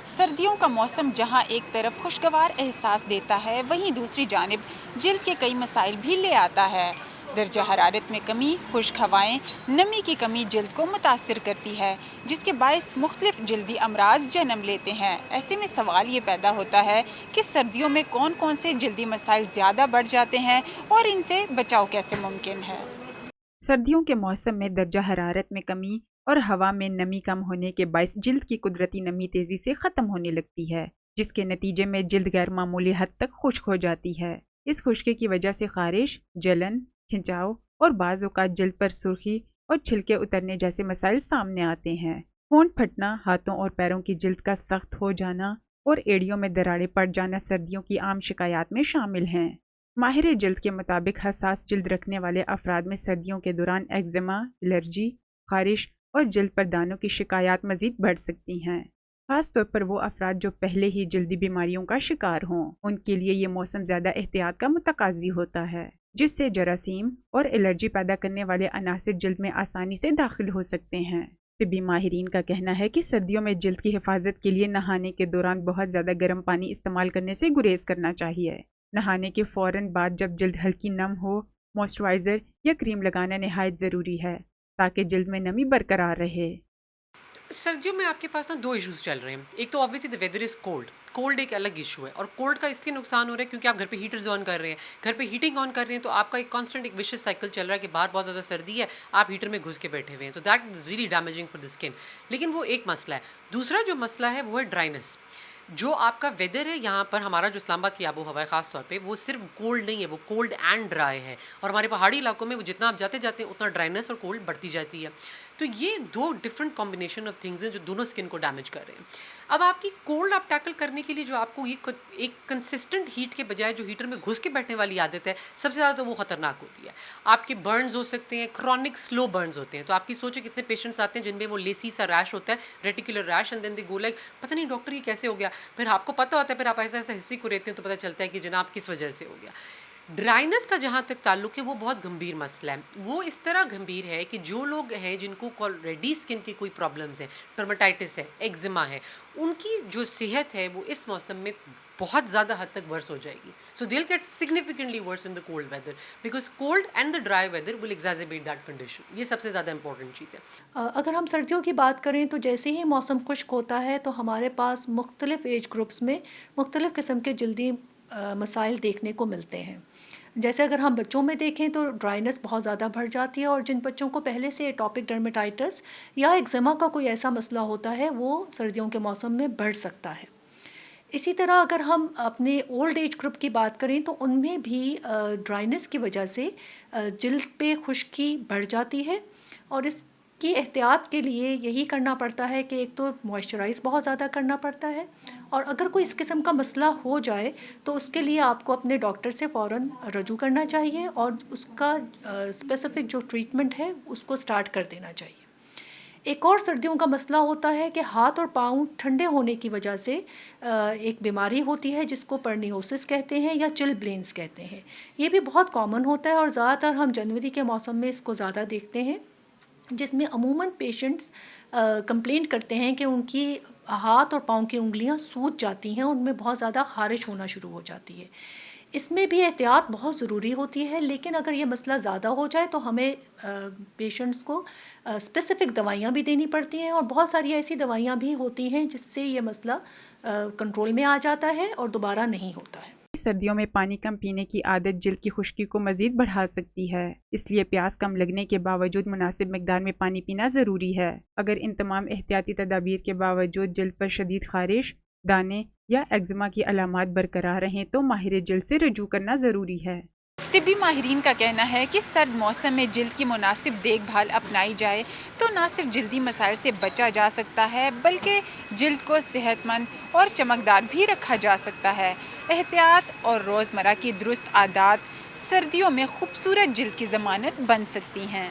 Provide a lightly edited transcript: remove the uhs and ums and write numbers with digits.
سردیوں کا موسم جہاں ایک طرف خوشگوار احساس دیتا ہے، وہیں دوسری جانب جلد کے کئی مسائل بھی لے آتا ہے۔ درجہ حرارت میں کمی، خشک ہوائیں، نمی کی کمی جلد کو متاثر کرتی ہے، جس کے باعث مختلف جلدی امراض جنم لیتے ہیں۔ ایسے میں سوال یہ پیدا ہوتا ہے کہ سردیوں میں کون کون سے جلدی مسائل زیادہ بڑھ جاتے ہیں اور ان سے بچاؤ کیسے ممکن ہے؟ سردیوں کے موسم میں درجہ حرارت میں کمی اور ہوا میں نمی کم ہونے کے باعث جلد کی قدرتی نمی تیزی سے ختم ہونے لگتی ہے، جس کے نتیجے میں جلد غیر معمولی حد تک خشک ہو جاتی ہے۔ اس خشکی کی وجہ سے خارش، جلن، کھنچاؤ اور بعض اوقات جلد پر سرخی اور چھلکے اترنے جیسے مسائل سامنے آتے ہیں۔ ہونٹ پھٹنا، ہاتھوں اور پیروں کی جلد کا سخت ہو جانا اور ایڑیوں میں دراڑیں پڑ جانا سردیوں کی عام شکایات میں شامل ہیں۔ ماہر جلد کے مطابق حساس جلد رکھنے والے افراد میں سردیوں کے دوران ایگزیما، الرجی، خارش اور جلد پر دانوں کی شکایات مزید بڑھ سکتی ہیں۔ خاص طور پر وہ افراد جو پہلے ہی جلدی بیماریوں کا شکار ہوں، ان کے لیے یہ موسم زیادہ احتیاط کا متقاضی ہوتا ہے، جس سے جراثیم اور الرجی پیدا کرنے والے عناصر جلد میں آسانی سے داخل ہو سکتے ہیں۔ طبی ماہرین کا کہنا ہے کہ سردیوں میں جلد کی حفاظت کے لیے نہانے کے دوران بہت زیادہ گرم پانی استعمال کرنے سے گریز کرنا چاہیے۔ نہانے کے فوراً بعد جب جلد ہلکی نم ہو، موئسچرائزر یا کریم لگانا نہایت ضروری ہے تاکہ جلد میں نمی برقرار رہے۔ سردیوں میں آپ کے پاس دو ایشوز چل رہے ہیں۔ ایک تو obviously the weather is called ایک الگ ایشو ہے، اور کولڈ کا اس لیے نقصان ہو رہا ہے کیونکہ آپ گھر پہ ہیٹرز آن کر رہے ہیں، گھر پہ ہیٹنگ آن کر رہے ہیں، تو آپ کا ایک کانسٹنٹ ایک وشس سائیکل چل رہا ہے کہ باہر بہت زیادہ سردی ہے، آپ ہیٹر میں گھس کے بیٹھے ہوئے ہیں، تو that is really damaging for the skin. لیکن وہ ایک مسئلہ ہے۔ دوسرا جو مسئلہ ہے وہ ہے ڈرائینس۔ جو آپ کا ویدر ہے یہاں پر، ہمارا جو اسلام آباد کی آب و ہوا ہے خاص طور پہ، وہ صرف کولڈ نہیں ہے، وہ کولڈ اینڈ ڈرائی ہے، اور ہمارے پہاڑی علاقوں میں وہ جتنا آپ جاتے ہیں اتنا ڈرائینس اور کولڈ بڑھتی جاتی ہے۔ تو یہ دو ڈفرنٹ کمبینیشن آف تھنگز ہیں جو دونوں اسکن کو ڈیمیج کر رہے ہیں۔ اب آپ کی کولڈ آپ ٹیکل کرنے کے لیے جو آپ کو یہ ایک کنسسٹنٹ ہیٹ کے بجائے جو ہیٹر میں گھس کے بیٹھنے والی عادت ہے، سب سے زیادہ تو وہ خطرناک ہوتی ہے۔ آپ کے برنز ہو سکتے ہیں، کرونک سلو برنز ہوتے ہیں۔ تو آپ کی سوچیں کتنے پیشنٹس آتے ہیں جن میں وہ لیسی سا ریش ہوتا ہے، reticular rash, and then they go like پتہ نہیں ڈاکٹر یہ کیسے ہو گیا، پھر آپ کو پتہ ہوتا ہے، پھر آپ ایسا ایسا ہسٹری کو رہتے ہیں تو پتہ چلتا ہے کہ جناب کس وجہ سے ہو گیا۔ ڈرائینس کا جہاں تک تعلق ہے وہ بہت گمبھیر مسئلہ ہے۔ وہ اس طرح گمبھیر ہے کہ جو لوگ ہیں جن کو آلریڈی اسکن کی کوئی پرابلمس ہیں، ڈرماٹائٹس ہے، ایگزیما ہے، ان کی جو صحت ہے وہ اس موسم میں بہت زیادہ حد تک ورس ہو جائے گی۔ So the will get significantly worse in the cold weather, because cold and the dry weather will exacerbate that condition. یہ سب سے زیادہ امپورٹنٹ چیز ہے۔ اگر ہم سردیوں کی بات کریں تو جیسے ہی موسم خشک ہوتا ہے تو ہمارے پاس مختلف ایج گروپس میں مختلف قسم کے جلدی مسائل دیکھنے کو ملتے ہیں۔ جیسے اگر ہم بچوں میں دیکھیں تو ڈرائینس بہت زیادہ بڑھ جاتی ہے، اور جن بچوں کو پہلے سے ایٹوپک ڈرمیٹائٹس یا ایگزیما کا کوئی ایسا مسئلہ ہوتا ہے وہ سردیوں کے موسم میں بڑھ سکتا ہے۔ اسی طرح اگر ہم اپنے اولڈ ایج گروپ کی بات کریں تو ان میں بھی ڈرائینس کی وجہ سے جلد پہ خشکی بڑھ جاتی ہے، اور اس کی احتیاط کے لیے یہی کرنا پڑتا ہے کہ ایک تو موئسچرائز بہت زیادہ کرنا پڑتا ہے، اور اگر کوئی اس قسم کا مسئلہ ہو جائے تو اس کے لیے آپ کو اپنے ڈاکٹر سے فوراً رجوع کرنا چاہیے، اور اس کا اسپیسیفک جو ٹریٹمنٹ ہے اس کو سٹارٹ کر دینا چاہیے۔ ایک اور سردیوں کا مسئلہ ہوتا ہے کہ ہاتھ اور پاؤں ٹھنڈے ہونے کی وجہ سے ایک بیماری ہوتی ہے جس کو پرنیوسس کہتے ہیں یا چل بلینز کہتے ہیں۔ یہ بھی بہت کامن ہوتا ہے، اور زیادہ تر ہم جنوری کے موسم میں اس کو زیادہ دیکھتے ہیں، جس میں عموماً پیشنٹس کمپلینٹ کرتے ہیں کہ ان کی ہاتھ اور پاؤں کی انگلیاں سوج جاتی ہیں، ان میں بہت زیادہ خارش ہونا شروع ہو جاتی ہے۔ اس میں بھی احتیاط بہت ضروری ہوتی ہے، لیکن اگر یہ مسئلہ زیادہ ہو جائے تو ہمیں پیشنٹس کو اسپیسیفک دوائیاں بھی دینی پڑتی ہیں، اور بہت ساری ایسی دوائیاں بھی ہوتی ہیں جس سے یہ مسئلہ کنٹرول میں آ جاتا ہے اور دوبارہ نہیں ہوتا ہے۔ سردیوں میں پانی کم پینے کی عادت جلد کی خشکی کو مزید بڑھا سکتی ہے، اس لیے پیاس کم لگنے کے باوجود مناسب مقدار میں پانی پینا ضروری ہے۔ اگر ان تمام احتیاطی تدابیر کے باوجود جلد پر شدید خارش، دانے یا ایگزیما کی علامات برقرار رہیں تو ماہر جلد سے رجوع کرنا ضروری ہے۔ طبی ماہرین کا کہنا ہے کہ سرد موسم میں جلد کی مناسب دیکھ بھال اپنائی جائے تو نہ صرف جلدی مسائل سے بچا جا سکتا ہے بلکہ جلد کو صحت مند اور چمکدار بھی رکھا جا سکتا ہے۔ احتیاط اور روزمرہ کی درست عادات سردیوں میں خوبصورت جلد کی ضمانت بن سکتی ہیں۔